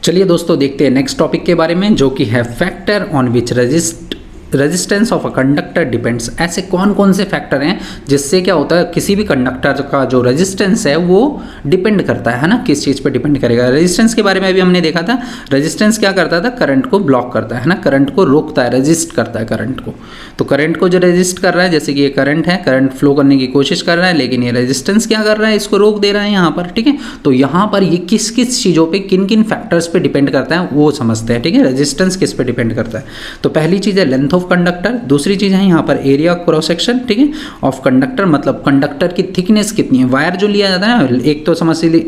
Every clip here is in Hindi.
चलिए दोस्तों देखते हैं नेक्स्ट टॉपिक के बारे में, जो कि है factor on which resistance of a conductor depends. ऐसे कौन कौन से फैक्टर हैं जिससे क्या होता है, किसी भी कंडक्टर का जो रेजिस्टेंस है वो डिपेंड करता है ना, किस चीज़ पे डिपेंड करेगा। रेजिस्टेंस के बारे में अभी हमने देखा था, रेजिस्टेंस क्या करता था, करंट को ब्लॉक करता है ना, करंट को रोकता है, रेजिस्ट करता है करंट को। तो करंट को जो रेजिस्ट कर रहा है, जैसे कि ये करंट है, करंट फ्लो करने की कोशिश कर रहा है, लेकिन ये रेजिस्टेंस क्या कर रहा है, इसको रोक दे रहा है यहाँ पर। ठीक है, तो यहाँ पर ये किस किस चीज़ों पे, किन किन फैक्टर्स पे डिपेंड करता है वो समझते हैं। ठीक है, रेजिस्टेंस किस पे डिपेंड करता है, तो पहली चीज़ है लेंथ ऑफ कंडक्टर, दूसरी चीज़ है यहाँ पर एरिया क्रॉस सेक्शन। ठीक है, ऑफ कंडक्टर मतलब कंडक्टर की थिकनेस कितनी है, वायर जो लिया जाता है ना, एक तो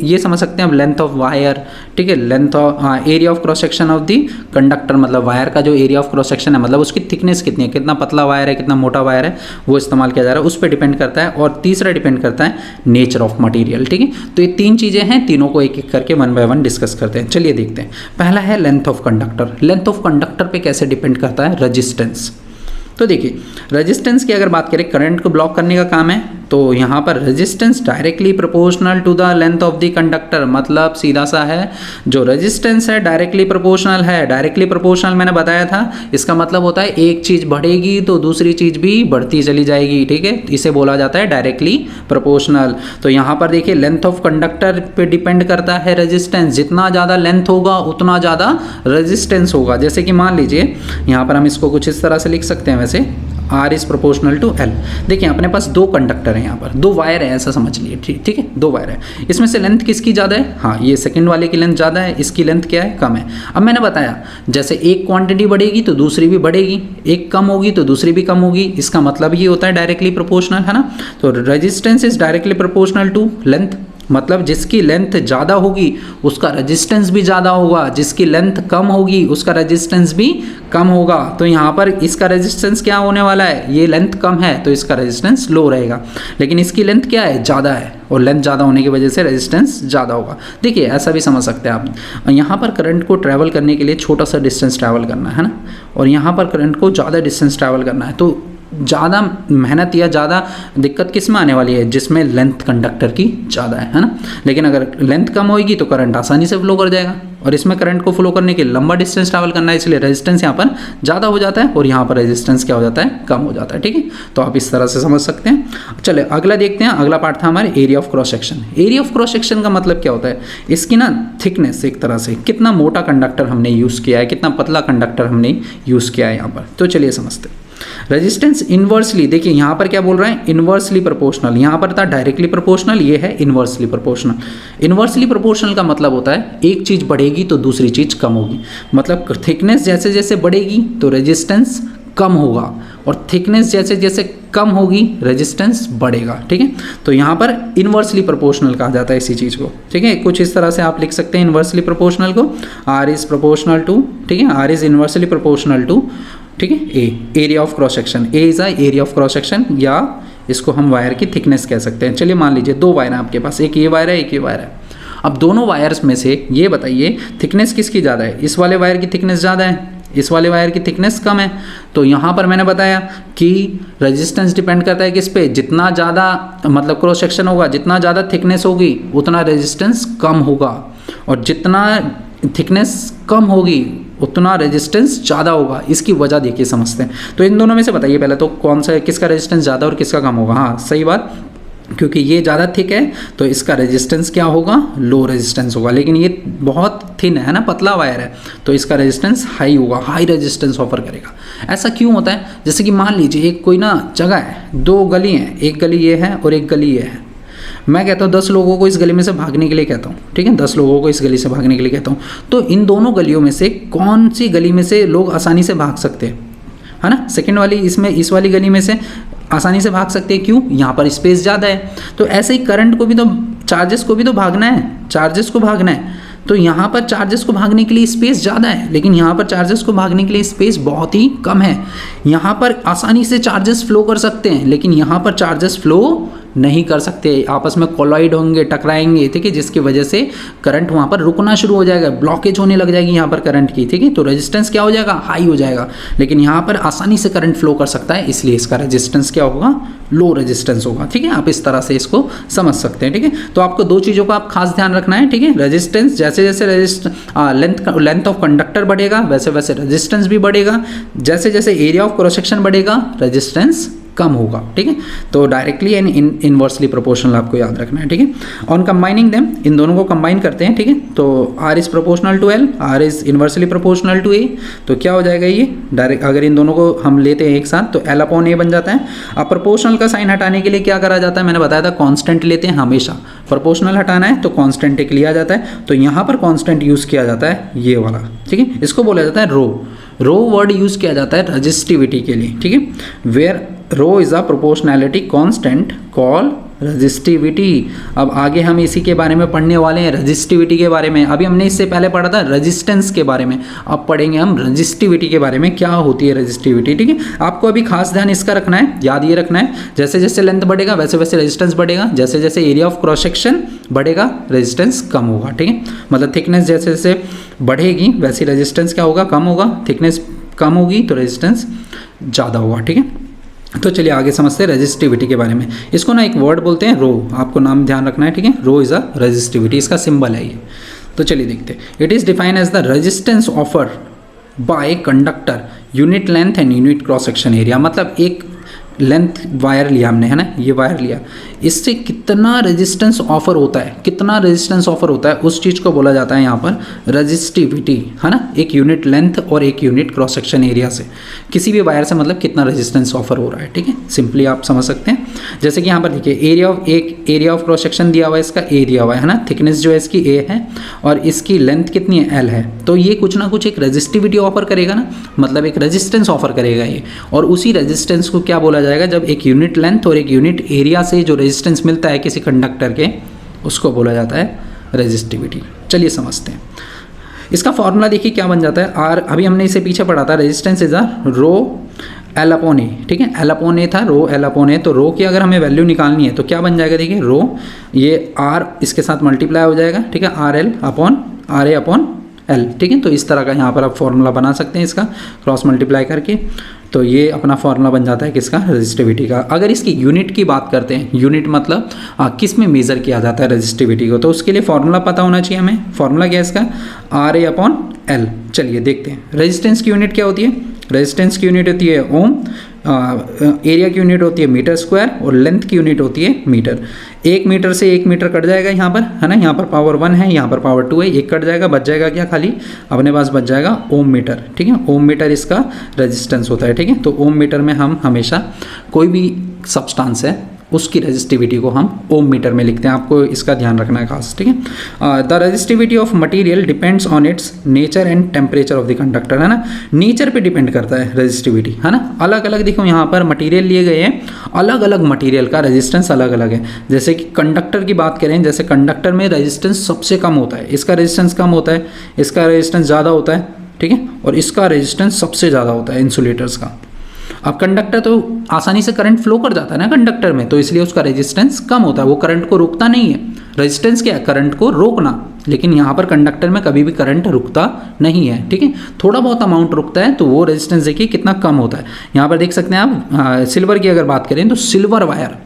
ये समझ सकते हैं आप लेंथ ऑफ वायर। ठीक है, length of area of cross section of the conductor, मतलब वायर का जो एरिया ऑफ क्रॉस सेक्शन है, मतलब उसकी थिकनेस कितनी है, कितना पतला वायर है, कितना मोटा वायर है, वो इस्तेमाल किया जा रहा है, उस पर डिपेंड करता है। और तीसरा डिपेंड करता है नेचर ऑफ मटेरियल। ठीक है, तो ये तीन चीज़ें हैं, तीनों को एक एक करके वन बाय वन डिस्कस करते हैं। चलिए देखते हैं, पहला है length of conductor. Length of conductor पे कैसे डिपेंड करता है, रेजिस्टेंस। तो देखिए, रेजिस्टेंस की अगर बात करें, करंट को ब्लॉक करने का काम है, तो यहाँ पर resistance directly proportional to the length of the conductor, मतलब सीधा सा है, जो रेजिस्टेंस है डायरेक्टली प्रोपोर्शनल है। डायरेक्टली प्रोपोर्शनल मैंने बताया था, इसका मतलब होता है एक चीज़ बढ़ेगी तो दूसरी चीज़ भी बढ़ती चली जाएगी। ठीक है, इसे बोला जाता है डायरेक्टली प्रोपोर्शनल। तो यहाँ पर देखिए, लेंथ ऑफ कंडक्टर पे डिपेंड करता है रेजिस्टेंस, जितना ज़्यादा लेंथ होगा उतना ज़्यादा रेजिस्टेंस होगा। जैसे कि मान लीजिए यहाँ पर हम इसको कुछ इस तरह से लिख सकते हैं, वैसे R is proportional to L। देखिए अपने पास दो कंडक्टर हैं, यहाँ पर दो वायर है, ऐसा समझ लिए। ठीक है, दो वायर है, इसमें से लेंथ किसकी ज़्यादा है, हाँ ये सेकंड वाले की लेंथ ज़्यादा है, इसकी लेंथ क्या है, कम है। अब मैंने बताया जैसे एक क्वांटिटी बढ़ेगी तो दूसरी भी बढ़ेगी, एक कम होगी तो दूसरी भी कम होगी, इसका मतलब ये होता है डायरेक्टली प्रोपोर्शनल, है ना। तो resistance is directly proportional to length, मतलब जिसकी लेंथ ज़्यादा होगी उसका रेजिस्टेंस भी ज़्यादा होगा, जिसकी लेंथ कम होगी उसका रेजिस्टेंस भी कम होगा। तो यहाँ पर इसका रेजिस्टेंस क्या होने वाला है, ये लेंथ कम है तो इसका रेजिस्टेंस लो रहेगा, लेकिन इसकी लेंथ क्या है, ज़्यादा है, और लेंथ ज़्यादा होने की वजह से रेजिस्टेंस ज़्यादा होगा। देखिए ऐसा भी समझ सकते हैं आप, यहाँ पर करंट को ट्रैवल करने के लिए छोटा सा डिस्टेंस ट्रैवल करना है ना, और यहाँ पर करंट को ज़्यादा डिस्टेंस ट्रैवल करना है, तो ज़्यादा मेहनत या ज़्यादा दिक्कत किस में आने वाली है, जिसमें लेंथ कंडक्टर की ज़्यादा है ना। लेकिन अगर लेंथ कम होगी तो करंट आसानी से फ्लो कर जाएगा, और इसमें करंट को फ्लो करने के लिए लंबा डिस्टेंस ट्रैवल करना है, इसलिए रेजिस्टेंस यहाँ पर ज़्यादा हो जाता है और यहाँ पर रेजिस्टेंस क्या हो जाता है, कम हो जाता है। ठीक है, तो आप इस तरह से समझ सकते हैं। चले अगला देखते हैं, अगला पार्ट था हमारे area of cross section. Area of cross section का मतलब क्या होता है, इसकी ना थिकनेस, एक तरह से कितना मोटा कंडक्टर हमने यूज़ किया है, कितना पतला कंडक्टर हमने यूज़ किया है यहाँ पर। तो चलिए समझते हैं। रेजिस्टेंस इनवर्सली, देखिए यहाँ पर क्या बोल रहे हैं, इनवर्सली प्रोपोर्शनल, यहाँ पर था डायरेक्टली प्रोपोर्शनल, ये है इनवर्सली प्रोपोर्शनल। इनवर्सली प्रोपोर्शनल का मतलब होता है एक चीज़ बढ़ेगी तो दूसरी चीज़ कम होगी, मतलब थिकनेस जैसे जैसे बढ़ेगी तो रेजिस्टेंस कम होगा, और थिकनेस जैसे जैसे कम होगी रेजिस्टेंस बढ़ेगा। ठीक है, तो यहाँ पर इनवर्सली प्रोपोर्शनल कहा जाता है इसी चीज़ को। ठीक है, कुछ इस तरह से आप लिख सकते हैं इनवर्सली प्रोपोर्शनल को, R इज प्रोपोर्शनल टू, ठीक है, R is inversely proportional to, ठीक है, A area of cross section, A is area of cross section, या इसको हम वायर की थिकनेस कह सकते हैं। चलिए मान लीजिए दो वायर हैं आपके पास, एक ये वायर है एक ये वायर है। अब दोनों वायर्स में से ये बताइए थिकनेस किसकी ज़्यादा है, इस वाले वायर की थिकनेस ज़्यादा है, इस वाले वायर की थिकनेस कम है। तो यहाँ पर मैंने बताया कि रेजिस्टेंस डिपेंड करता है किस पे, जितना ज़्यादा मतलब क्रॉस सेक्शन होगा, जितना ज़्यादा थिकनेस होगी उतना रेजिस्टेंस कम होगा, और जितना थिकनेस कम होगी उतना रेजिस्टेंस ज़्यादा होगा। इसकी वजह देखिए समझते हैं। तो इन दोनों में से बताइए पहले तो कौन सा, किसका रेजिस्टेंस ज़्यादा और किसका कम होगा। हाँ सही बात, क्योंकि ये ज़्यादा थिक है तो इसका रेजिस्टेंस क्या होगा, लो रेजिस्टेंस होगा, लेकिन ये बहुत थिन है ना, पतला वायर है, तो इसका रेजिस्टेंस हाई होगा, हाई रेजिस्टेंस ऑफर करेगा। ऐसा क्यों होता है, जैसे कि मान लीजिए एक कोई ना जगह है, दो गली हैं, एक गली ये है और एक गली ये है। मैं कहता हूँ 10 लोगों को इस गली में से भागने के लिए कहता हूँ, ठीक है, 10 लोगों को इस गली से भागने के लिए कहता हूँ, तो इन दोनों गलियों में से कौन सी गली में से लोग आसानी से भाग सकते हैं, है ना, सेकंड वाली, इसमें इस वाली गली में से आसानी से भाग सकते हैं। क्यों, यहाँ पर स्पेस ज़्यादा है। तो ऐसे ही करंट को भी तो, चार्जेस को भी तो भागना है, चार्जेस को भागना है, तो यहाँ पर चार्जेस को भागने के लिए स्पेस ज़्यादा है, लेकिन यहाँ पर चार्जेस को भागने के लिए स्पेस बहुत ही कम है। यहाँ पर आसानी से चार्जेस फ्लो कर सकते हैं, लेकिन यहाँ पर चार्जेस फ्लो नहीं कर सकते, आपस में कोलाइड होंगे, टकराएंगे, ठीक है, जिसकी वजह से करंट वहाँ पर रुकना शुरू हो जाएगा, ब्लॉकेज होने लग जाएगी यहाँ पर करंट की, ठीक है, तो रेजिस्टेंस क्या हो जाएगा, हाई हो जाएगा। लेकिन यहाँ पर आसानी से करंट फ्लो कर सकता है, इसलिए इसका रेजिस्टेंस क्या होगा, लो रेजिस्टेंस होगा। ठीक है, आप इस तरह से इसको समझ सकते हैं। ठीक है, तो आपको दो चीज़ों का आप खास ध्यान रखना है। ठीक है, रेजिस्टेंस जैसे जैसे लेंथ ऑफ कंडक्टर बढ़ेगा वैसे वैसे रेजिस्टेंस भी बढ़ेगा, जैसे जैसे एरिया ऑफ क्रॉस सेक्शन बढ़ेगा रेजिस्टेंस कम होगा। ठीक है, तो डायरेक्टली एंड इनवर्सली प्रोपोर्शनल आपको याद रखना है। ठीक है, ऑन कंबाइनिंग देम, इन दोनों को कंबाइन करते हैं। ठीक है, तो R is proportional to L, R is inversely proportional to A, तो क्या हो जाएगा ये डायरेक्ट, अगर इन दोनों को हम लेते हैं एक साथ तो L अपॉन A बन जाता है। अब प्रोपोर्शनल का साइन हटाने के लिए क्या करा जाता है, मैंने बताया था कॉन्स्टेंट लेते हैं हमेशा, प्रोपोर्शनल हटाना है तो कॉन्स्टेंट एक लिया जाता है, तो यहाँ पर कॉन्स्टेंट यूज़ किया जाता है ये वाला। ठीक है, इसको बोला जाता है रो वर्ड यूज़ किया जाता है रजिस्टिविटी के लिए। ठीक है, where rho is a proportionality constant call resistivity. अब आगे हम इसी के बारे में पढ़ने वाले हैं, रजिस्टिविटी के बारे में। अभी हमने इससे पहले पढ़ा था रेजिस्टेंस के बारे में, अब पढ़ेंगे हम रजिस्टिविटी के बारे में, क्या होती है रजिस्टिविटी। ठीक है, आपको अभी खास ध्यान इसका रखना है, याद ये रखना है, जैसे जैसे लेंथ बढ़ेगा वैसे वैसे रेजिस्टेंस बढ़ेगा, जैसे जैसे एरिया ऑफ क्रॉस सेक्शन बढ़ेगा रेजिस्टेंस कम होगा। ठीक है, मतलब थिकनेस जैसे जैसे बढ़ेगी वैसे रेजिस्टेंस क्या होगा, कम होगा, थिकनेस कम होगी तो रेजिस्टेंस ज़्यादा होगा। ठीक है, तो चलिए आगे समझते हैं रेजिस्टिविटी के बारे में। इसको ना एक वर्ड बोलते हैं रो, आपको नाम ध्यान रखना है। ठीक है, रो इज़ अ रेजिस्टिविटी, इसका सिंबल है ये। तो चलिए देखते हैं। It is defined as the resistance offer by conductor unit length and unit cross section area. मतलब एक लेंथ वायर लिया हमने, है ना, ये वायर लिया, इससे कितना रेजिस्टेंस ऑफर होता है, कितना रेजिस्टेंस ऑफर होता है उस चीज़ को बोला जाता है यहाँ पर रेजिस्टिविटी, है ना। एक यूनिट लेंथ और एक यूनिट क्रॉस सेक्शन एरिया से, किसी भी वायर से मतलब कितना रेजिस्टेंस ऑफर हो रहा है। ठीक है, सिंपली आप समझ सकते हैं। जैसे कि यहाँ पर देखिए एरिया ऑफ क्रॉस सेक्शन दिया हुआ है, इसका ए दिया हुआ है ना, थिकनेस जो है इसकी ए है और इसकी लेंथ कितनी है, एल है, तो ये कुछ ना कुछ एक रेजिस्टिविटी ऑफर करेगा ना, मतलब एक रेजिस्टेंस ऑफर करेगा ये। और उसी रेजिस्टेंस को क्या बोला जाएगा, जब एक यूनिट लेंथ और एक यूनिट एरिया से जो रेजिस्टेंस मिलता है किसी कंडक्टर के, उसको बोला जाता है रेजिस्टिविटी। चलिए समझते हैं इसका फॉर्मूला। देखिए क्या बन जाता है, आर, अभी हमने इसे पीछे पढ़ा था, resistance is a rho L upon A. ठीक है, एल अपॉन ए था, रो एल अपॉन ए, तो रो की अगर हमें वैल्यू निकालनी है तो क्या बन जाएगा, देखिए रो, ये आर इसके साथ मल्टीप्लाई हो जाएगा। ठीक है, R L upon R A upon L. ठीक है, तो इस तरह का यहाँ पर आप फॉर्मूला बना सकते हैं इसका, क्रॉस मल्टीप्लाई करके, तो ये अपना फॉर्मूला बन जाता है किसका, रेजिस्टिविटी का। अगर इसकी यूनिट की बात करते हैं, यूनिट मतलब किस में मेज़र किया जाता है रेजिस्टिविटी को, तो उसके लिए फॉर्मूला पता होना चाहिए हमें। फॉर्मूला क्या है इसका, आर ए अपॉन एल। चलिए देखते हैं रेजिस्टेंस की यूनिट क्या होती है। रेजिस्टेंस की यूनिट होती है ओम, एरिया की यूनिट होती है मीटर स्क्वायर और लेंथ की यूनिट होती है मीटर। 1 मीटर से 1 मीटर कट जाएगा यहाँ पर, है ना, यहाँ पर पावर 1 है, यहाँ पर पावर 2 है, एक कट जाएगा, बच जाएगा क्या, खाली अपने पास बच जाएगा ओम मीटर। ठीक है, ओम मीटर इसका रेजिस्टेंस होता है। ठीक है, तो ओम मीटर में हम हमेशा कोई भी सब्सटेंस है उसकी रेजिस्टिविटी को हम ओम मीटर में लिखते हैं, आपको इसका ध्यान रखना है खास। ठीक है, the resistivity of material depends on it's nature and temperature of the conductor, है ना, नेचर पे डिपेंड करता है रेजिस्टिविटी, है ना। अलग अलग देखो यहाँ पर मटेरियल लिए गए हैं, अलग अलग मटेरियल का रेजिस्टेंस अलग अलग है। जैसे कि कंडक्टर की बात करें, जैसे कंडक्टर में रेजिस्टेंस सबसे कम होता है, इसका रेजिस्टेंस कम होता है, इसका रेजिस्टेंस ज़्यादा होता है। ठीक है, और इसका रेजिस्टेंस सबसे ज़्यादा होता है इंसुलेटर्स का। अब कंडक्टर तो आसानी से करंट फ्लो कर जाता है ना कंडक्टर में, तो इसलिए उसका रेजिस्टेंस कम होता है, वो करंट को रोकता नहीं है। रेजिस्टेंस क्या है, करंट को रोकना, लेकिन यहाँ पर कंडक्टर में कभी भी करंट रुकता नहीं है। ठीक है, थोड़ा बहुत अमाउंट रुकता है, तो वो रेजिस्टेंस देखिए कितना कम होता है। यहाँ पर देख सकते हैं आप, सिल्वर की अगर बात करें तो सिल्वर वायर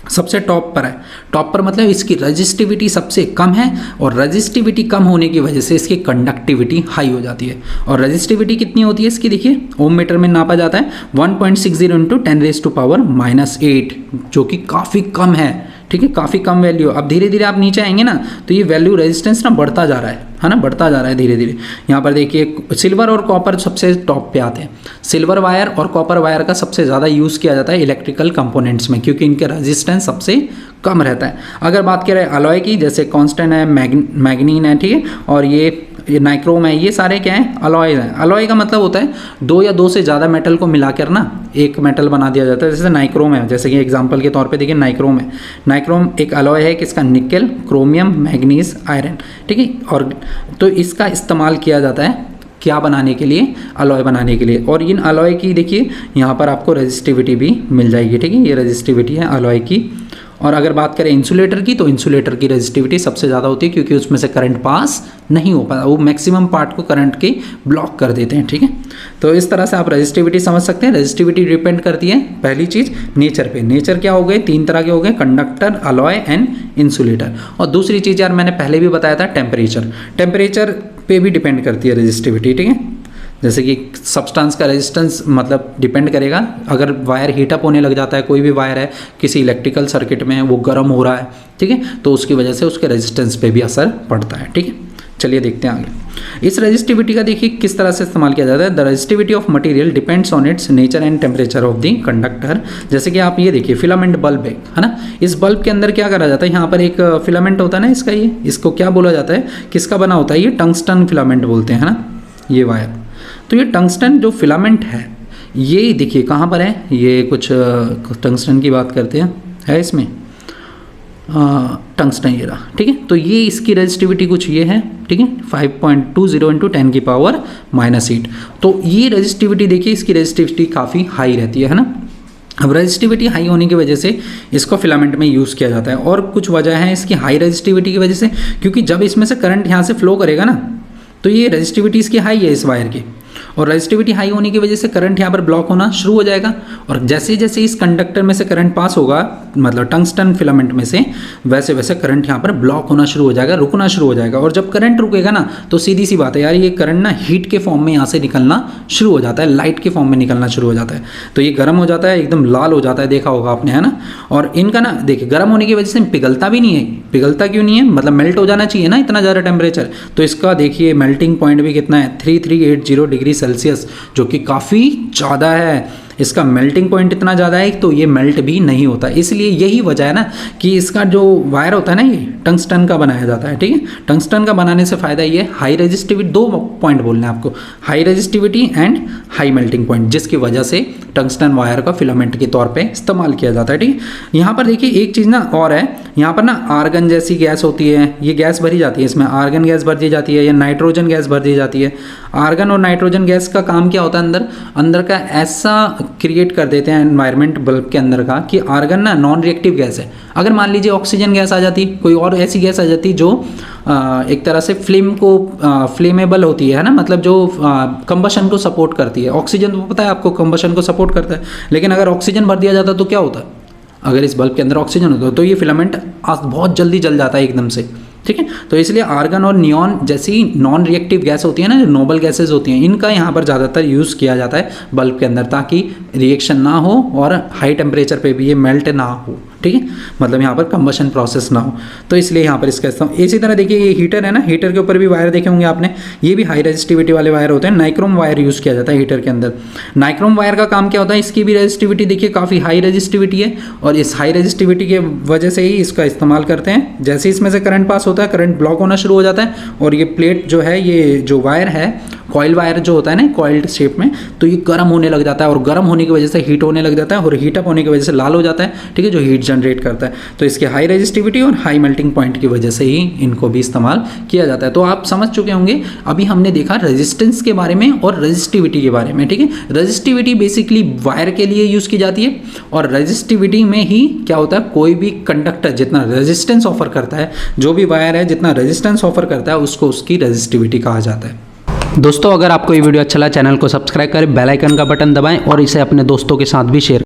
सबसे टॉप पर है। टॉप पर मतलब इसकी रजिस्टिविटी सबसे कम है, और रजिस्टिविटी कम होने की वजह से इसकी कंडक्टिविटी हाई हो जाती है। और रजिस्टिविटी कितनी होती है इसकी, देखिए ओम मीटर में नापा जाता है 1.60 इंटू 10⁻⁻8, जो कि काफ़ी कम है। ठीक है, काफ़ी कम वैल्यू। अब धीरे धीरे आप नीचे आएंगे ना तो ये वैल्यू रेजिस्टेंस ना बढ़ता जा रहा है ना, बढ़ता जा रहा है धीरे धीरे। यहाँ पर देखिए सिल्वर और कॉपर सबसे टॉप पे आते हैं। सिल्वर वायर और कॉपर वायर का सबसे ज़्यादा यूज़ किया जाता है इलेक्ट्रिकल कंपोनेंट्स में, क्योंकि इनके रेजिस्टेंस सबसे कम रहता है। अगर बात करें अलॉय की, जैसे कांस्टेंट है, मैग्नीन है, ठीक है, और ये नाइक्रोम है, ये सारे क्या हैं, अलॉयज हैं। अलॉय का मतलब होता है 2 या 2 से ज़्यादा मेटल को मिलाकर ना एक मेटल बना दिया जाता है। जैसे नाइक्रोम है, जैसे कि एग्जांपल के तौर पे देखिए नाइक्रोम है। नाइक्रोम एक अलॉय है किसका, निकेल, क्रोमियम, मैग्नीज, आयरन। ठीक है, और तो इसका इस्तेमाल किया जाता है क्या बनाने के लिए, अलॉय बनाने के लिए। और इन अलॉय की देखिए यहाँ पर आपको रेजिस्टिविटी भी मिल जाएगी। ठीक है, ये रेजिस्टिविटी है अलॉय की। और अगर बात करें इंसुलेटर की, तो इंसुलेटर की रेजिस्टिविटी सबसे ज़्यादा होती है, क्योंकि उसमें से करंट पास नहीं हो पाता, वो मैक्सिमम पार्ट को करंट के ब्लॉक कर देते हैं। ठीक है, तो इस तरह से आप रेजिस्टिविटी समझ सकते हैं। रेजिस्टिविटी डिपेंड करती है पहली चीज़ नेचर पे। नेचर क्या हो गए, 3 तरह के हो गए, कंडक्टर, अलॉय एंड इंसुलेटर। और दूसरी चीज़ यार मैंने पहले भी बताया था, टेम्परेचर। टेम्परेचर पे भी डिपेंड करती है रेजिस्टिविटी। ठीक है, जैसे कि सब्सटेंस का रेजिस्टेंस मतलब डिपेंड करेगा, अगर वायर हीटअप होने लग जाता है, कोई भी वायर है किसी इलेक्ट्रिकल सर्किट में वो गर्म हो रहा है, ठीक है, तो उसकी वजह से उसके रेजिस्टेंस पे भी असर पड़ता है। ठीक है, चलिए देखते हैं आगे। इस रेजिस्टिविटी का देखिए किस तरह से इस्तेमाल किया जाता है। The resistivity of material depends on it's nature and temperature of the conductor. जैसे कि आप ये देखिए फिलामेंट बल्ब है ना, इस बल्ब के अंदर क्या करा जाता है, यहाँ पर एक फिलामेंट होता है ना इसका, ये इसको क्या बोला जाता है, किसका बना होता है, ये टंगस्टन फिलामेंट बोलते हैं, है ना, ये वायर। तो ये टंगस्टन जो फिलामेंट है ये देखिए कहाँ पर है, ये कुछ टंगस्टन की बात करते हैं, है इसमें टंगस्टन ये रहा। ठीक है, तो ये इसकी रेजिस्टिविटी कुछ ये है। ठीक है, 5.20 × 10⁻⁻8। तो ये रेजिस्टिविटी देखिए, इसकी रेजिस्टिविटी काफ़ी हाई रहती है ना। अब रेजिस्टिविटी हाई होने की वजह से इसको फिलामेंट में यूज़ किया जाता है। और कुछ वजह है इसकी हाई रेजिस्टिविटी की वजह से, क्योंकि जब इसमें से करंट यहाँ से फ्लो करेगा ना, तो ये रेजिस्टिविटी इसकी हाई है इस वायर की, और रेजिस्टिविटी हाई होने की वजह से करंट यहाँ पर ब्लॉक होना शुरू हो जाएगा। और जैसे जैसे इस कंडक्टर में से करंट पास होगा, मतलब टंगस्टन फिलामेंट में से, वैसे वैसे करंट यहाँ पर ब्लॉक होना शुरू हो जाएगा, रुकना शुरू हो जाएगा। और जब करंट रुकेगा ना, तो सीधी सी बात है यार, ये करंट ना हीट के फॉर्म में यहाँ से निकलना शुरू हो जाता है, लाइट के फॉर्म में निकलना शुरू हो जाता है। तो ये गर्म हो जाता है, एकदम लाल हो जाता है, देखा होगा आपने, है ना। और इनका ना देखिए गर्म होने की वजह से पिघलता भी नहीं है। पिघलता क्यों नहीं है, मतलब मेल्ट हो जाना चाहिए ना इतना ज़्यादा टेम्परेचर। तो इसका देखिए मेल्टिंग पॉइंट भी कितना है, 3380 डिग्री सेल्सियस, जो कि काफ़ी ज़्यादा है। इसका मेल्टिंग पॉइंट इतना ज़्यादा है तो ये मेल्ट भी नहीं होता। इसलिए यही वजह है ना कि इसका जो वायर होता है ना, ये टंगस्टन का बनाया जाता है। ठीक है, टंगस्टन का बनाने से फ़ायदा ये हाई रेजिस्टिविटी, 2 पॉइंट बोलने हैं आपको, high resistivity and high melting point, जिसकी वजह से टंगस्टन वायर का फिलामेंट के तौर पे इस्तेमाल किया जाता है। ठीक है, यहाँ पर देखिए एक चीज़ ना और है, यहाँ पर ना आर्गन जैसी गैस होती है, ये गैस भरी जाती है, इसमें आर्गन गैस भर दी जाती है या नाइट्रोजन गैस भर दी जाती है। आर्गन और नाइट्रोजन गैस का काम क्या होता है, अंदर का ऐसा क्रिएट कर देते हैं एनवायरनमेंट बल्ब के अंदर का कि आर्गन ना नॉन रिएक्टिव गैस है। अगर मान लीजिए ऑक्सीजन गैस आ जाती, कोई और ऐसी गैस आ जाती जो एक तरह से फ्लेम को फ्लेमेबल होती है ना, मतलब जो कंबशन को सपोर्ट करती है। ऑक्सीजन तो पता है आपको कंबशन को सपोर्ट करता है, लेकिन अगर ऑक्सीजन भर दिया जाता तो क्या होता, अगर इस बल्ब के अंदर ऑक्सीजन होता तो ये फिलामेंट बहुत जल्दी जल जाता है एकदम से। ठीक है, तो इसलिए आर्गन और नियॉन जैसी नॉन रिएक्टिव गैस होती है ना, जो नोबल गैसेज होती हैं, इनका यहाँ पर ज़्यादातर यूज़ किया जाता है बल्ब के अंदर, ताकि रिएक्शन ना हो और हाई टेम्परेचर पे भी ये मेल्ट ना हो। ठीक है, मतलब यहाँ पर कंबशन प्रोसेस ना हो, तो इसलिए यहाँ पर इसका इस्तेमाल। इसी तरह देखिए ये हीटर है ना, हीटर के ऊपर भी वायर देखे होंगे आपने, ये भी हाई रेजिस्टिविटी वाले वायर होते हैं। नाइक्रोम वायर यूज़ किया जाता है हीटर के अंदर। नाइक्रोम वायर का काम क्या होता है, इसकी भी रेजिस्टिविटी देखिए काफ़ी हाई रेजिस्टिविटी है, और इस हाई रेजिस्टिविटी के वजह से ही इसका इस्तेमाल करते हैं। जैसे इसमें से करंट पास होता है, करंट ब्लॉक होना शुरू हो जाता है, और ये प्लेट जो है, ये जो वायर है, कॉइल वायर जो होता है ना कॉइल्ड शेप में, तो ये गर्म होने लग जाता है, और गर्म होने की वजह से हीट होने लग जाता है, और हीटअप होने की वजह से लाल हो जाता है। ठीक है, जो हीट जनरेट करता है। तो इसके हाई रेजिस्टिविटी और हाई मेल्टिंग पॉइंट की वजह से ही इनको भी इस्तेमाल किया जाता है। तो आप समझ चुके होंगे, अभी हमने देखा रेजिस्टेंस के बारे में और रेजिस्टिविटी के बारे में। ठीक है, रेजिस्टिविटी बेसिकली वायर के लिए यूज़ की जाती है, और रेजिस्टिविटी में ही क्या होता है, कोई भी कंडक्टर जितना रेजिस्टेंस ऑफर करता है, जो भी वायर है जितना रेजिस्टेंस ऑफर करता है, उसको उसकी रेजिस्टिविटी कहा जाता है। दोस्तों, अगर आपको ये वीडियो अच्छा लगा, चैनल को सब्सक्राइब करें, बेल आइकन का बटन दबाएं और इसे अपने दोस्तों के साथ भी शेयर